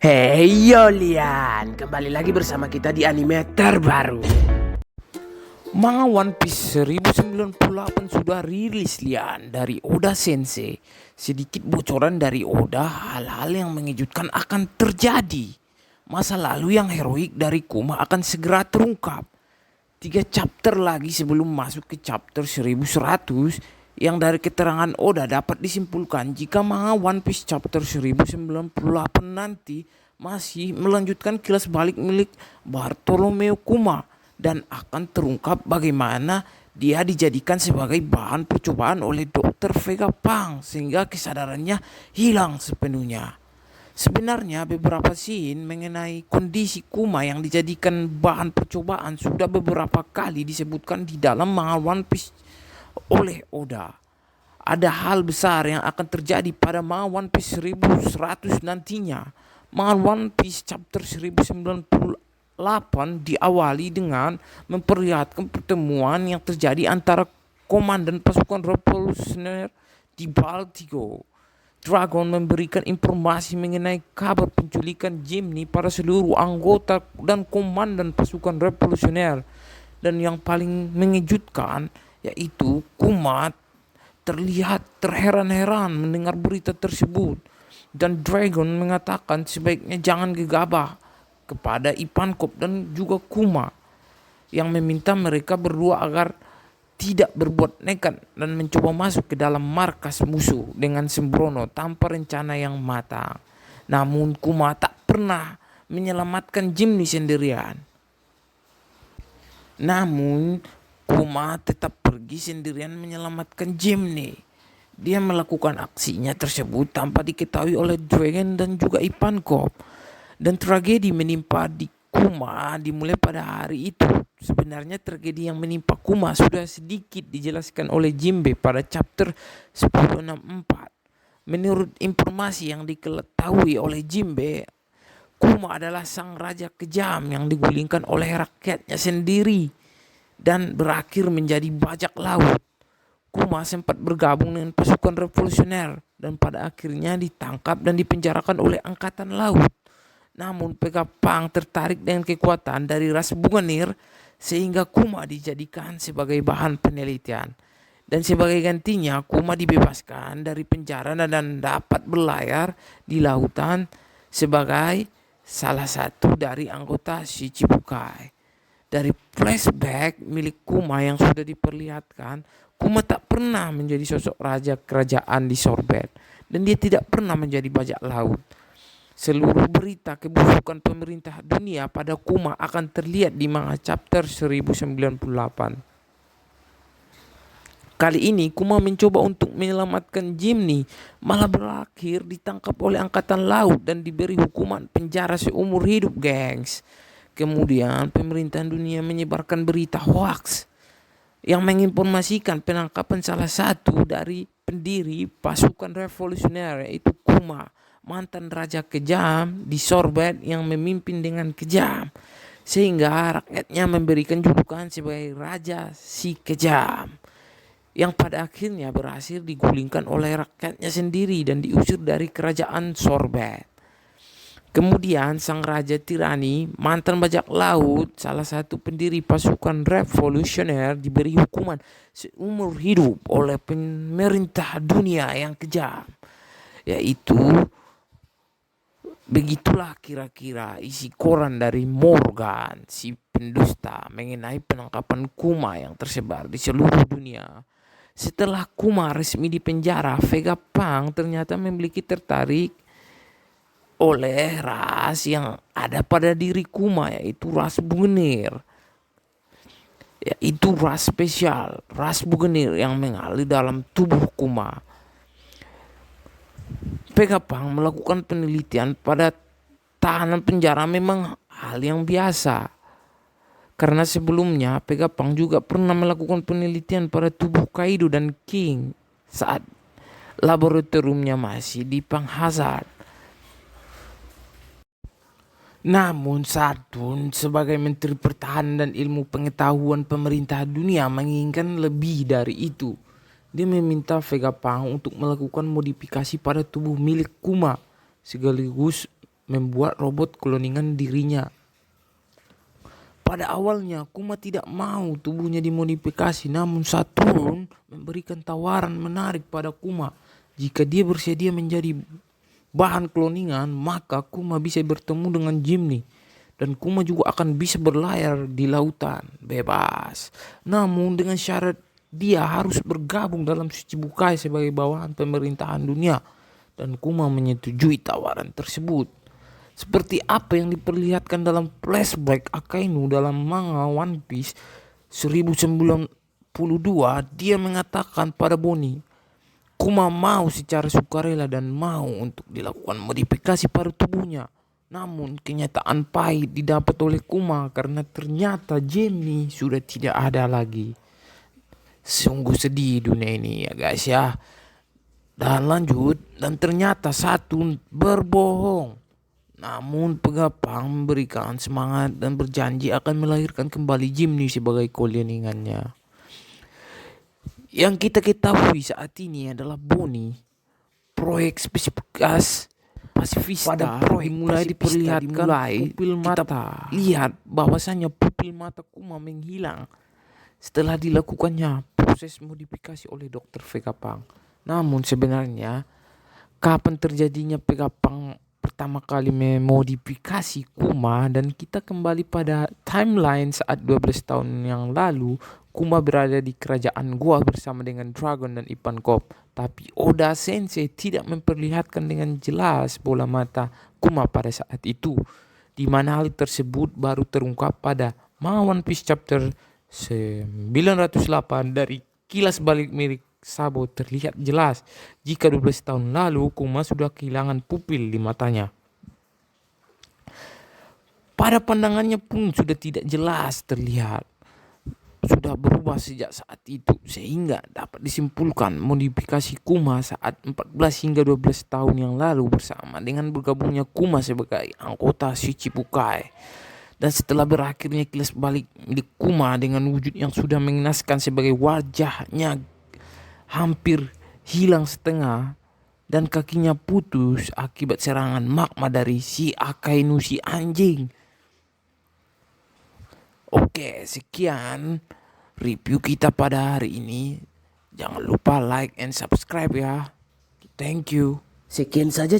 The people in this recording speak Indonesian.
Hey Yolian, kembali lagi bersama kita di anime terbaru. Manga One Piece 1098 sudah rilis Lian dari Oda Sensei. Sedikit bocoran dari Oda, hal-hal yang mengejutkan akan terjadi. Masa lalu yang heroik dari Kuma akan segera terungkap. 3 chapter lagi sebelum masuk ke chapter 1100 yang dari keterangan Oda dapat disimpulkan jika manga One Piece chapter 1098 nanti masih melanjutkan kilas balik milik Bartolomeo Kuma dan akan terungkap bagaimana dia dijadikan sebagai bahan percobaan oleh Dr. Vegapunk sehingga kesadarannya hilang sepenuhnya. Sebenarnya beberapa scene mengenai kondisi Kuma yang dijadikan bahan percobaan sudah beberapa kali disebutkan di dalam manga One Piece oleh Oda. Ada hal besar yang akan terjadi pada manga One Piece 1100 nantinya. Manga One Piece chapter 1098 diawali dengan memperlihatkan pertemuan yang terjadi antara komandan pasukan revolusioner di Baltigo. Dragon memberikan informasi mengenai kabar penculikan Jimny pada seluruh anggota dan komandan pasukan revolusioner. Dan yang paling mengejutkan yaitu Kuma terlihat terheran-heran mendengar berita tersebut. Dan Dragon mengatakan sebaiknya jangan gegabah kepada Ivankov dan juga Kuma, yang meminta mereka berdua agar tidak berbuat nekat dan mencoba masuk ke dalam markas musuh dengan sembrono tanpa rencana yang matang. Namun Kuma tak pernah menyelamatkan Jimny sendirian. Namun Kuma tetap pergi sendirian menyelamatkan Jimny. Dia melakukan aksinya tersebut tanpa diketahui oleh Dragon dan juga Ivankov. Dan tragedi menimpa di Kuma dimulai pada hari itu. Sebenarnya tragedi yang menimpa Kuma sudah sedikit dijelaskan oleh Jinbe pada chapter 1064. Menurut informasi yang diketahui oleh Jinbe, Kuma adalah sang raja kejam yang digulingkan oleh rakyatnya sendiri dan berakhir menjadi bajak laut. Kuma sempat bergabung dengan pasukan revolusioner dan pada akhirnya ditangkap dan dipenjarakan oleh angkatan laut. Namun Vegapunk tertarik dengan kekuatan dari ras Buganir sehingga Kuma dijadikan sebagai bahan penelitian. Dan sebagai gantinya Kuma dibebaskan dari penjara dan dapat berlayar di lautan sebagai salah satu dari anggota Shichibukai. Dari flashback milik Kuma yang sudah diperlihatkan, Kuma tak pernah menjadi sosok raja kerajaan di Sorbet dan dia tidak pernah menjadi bajak laut. Seluruh berita kebusukan pemerintah dunia pada Kuma akan terlihat di manga chapter 1098. Kali ini Kuma mencoba untuk menyelamatkan Jimny, malah berakhir ditangkap oleh angkatan laut dan diberi hukuman penjara seumur hidup, gengs. Kemudian pemerintahan dunia menyebarkan berita hoax yang menginformasikan penangkapan salah satu dari pendiri pasukan revolusioner, yaitu Kuma, mantan raja kejam di Sorbet yang memimpin dengan kejam, sehingga rakyatnya memberikan julukan sebagai raja si kejam, yang pada akhirnya berhasil digulingkan oleh rakyatnya sendiri dan diusir dari kerajaan Sorbet. Kemudian sang raja tirani, mantan bajak laut, salah satu pendiri pasukan revolusioner, diberi hukuman seumur hidup oleh pemerintah dunia yang kejam. Yaitu begitulah kira-kira isi koran dari Morgan, si pendusta, mengenai penangkapan Kuma yang tersebar di seluruh dunia. Setelah Kuma resmi dipenjara, Vegapunk ternyata memiliki tertarik oleh ras yang ada pada diri Kuma, yaitu ras Bugenir. Yaitu ras spesial, ras Bugenir yang mengalir dalam tubuh Kuma. Vegapunk melakukan penelitian pada tahanan penjara memang hal yang biasa. Karena sebelumnya Vegapunk juga pernah melakukan penelitian pada tubuh Kaido dan King saat laboratoriumnya masih di Panghazard. Namun Saturn sebagai Menteri Pertahanan dan Ilmu Pengetahuan Pemerintah Dunia menginginkan lebih dari itu. Dia meminta Vegapunk untuk melakukan modifikasi pada tubuh milik Kuma sekaligus membuat robot kloningan dirinya. Pada awalnya Kuma tidak mau tubuhnya dimodifikasi, namun Saturn memberikan tawaran menarik pada Kuma. Jika dia bersedia menjadi bahan kloningan, maka Kuma bisa bertemu dengan Jimny. Dan Kuma juga akan bisa berlayar di lautan bebas. Namun dengan syarat dia harus bergabung dalam Shichibukai sebagai bawahan pemerintahan dunia. Dan Kuma menyetujui tawaran tersebut. Seperti apa yang diperlihatkan dalam flashback Akainu dalam manga One Piece 1092, dia mengatakan pada Bonnie, Kuma mau secara sukarela dan mau untuk dilakukan modifikasi pada tubuhnya. Namun kenyataan pahit didapat oleh Kuma karena ternyata Jenny sudah tidak ada lagi. Sungguh sedih dunia ini ya guys ya. Dan lanjut, dan ternyata Saturn berbohong. Namun Pegapang memberikan semangat dan berjanji akan melahirkan kembali Jimny sebagai kloningannya. Yang kita ketahui saat ini adalah Bonnie, proyek spesifikasi pasifista pada proyek mulai diperlihatkan pupil mata. Kita lihat bahwasanya pupil mata Kuma menghilang setelah dilakukannya proses modifikasi oleh Dr. Vegapunk. Namun sebenarnya kapan terjadinya Vegapunk pertama kali memodifikasi Kuma, dan kita kembali pada timeline saat 12 tahun yang lalu Kuma berada di kerajaan Goa bersama dengan Dragon dan Ivankov. Tapi Oda Sensei tidak memperlihatkan dengan jelas bola mata Kuma pada saat itu, di mana hal tersebut baru terungkap pada manga One Piece chapter 908 dari kilas balik milik Sabo. Terlihat jelas jika 12 tahun lalu Kuma sudah kehilangan pupil di matanya. Pada pandangannya pun sudah tidak jelas terlihat. Sudah berubah sejak saat itu, sehingga dapat disimpulkan modifikasi Kuma saat 14 hingga 12 tahun yang lalu bersama dengan bergabungnya Kuma sebagai anggota Shichibukai. Dan setelah berakhirnya kilas balik milik Kuma dengan wujud yang sudah mengenaskan sebagai wajahnya hampir hilang setengah dan kakinya putus akibat serangan magma dari si Akainu si anjing. Oke, sekian review kita pada hari ini. Jangan lupa like and subscribe ya. Thank you. Sekian saja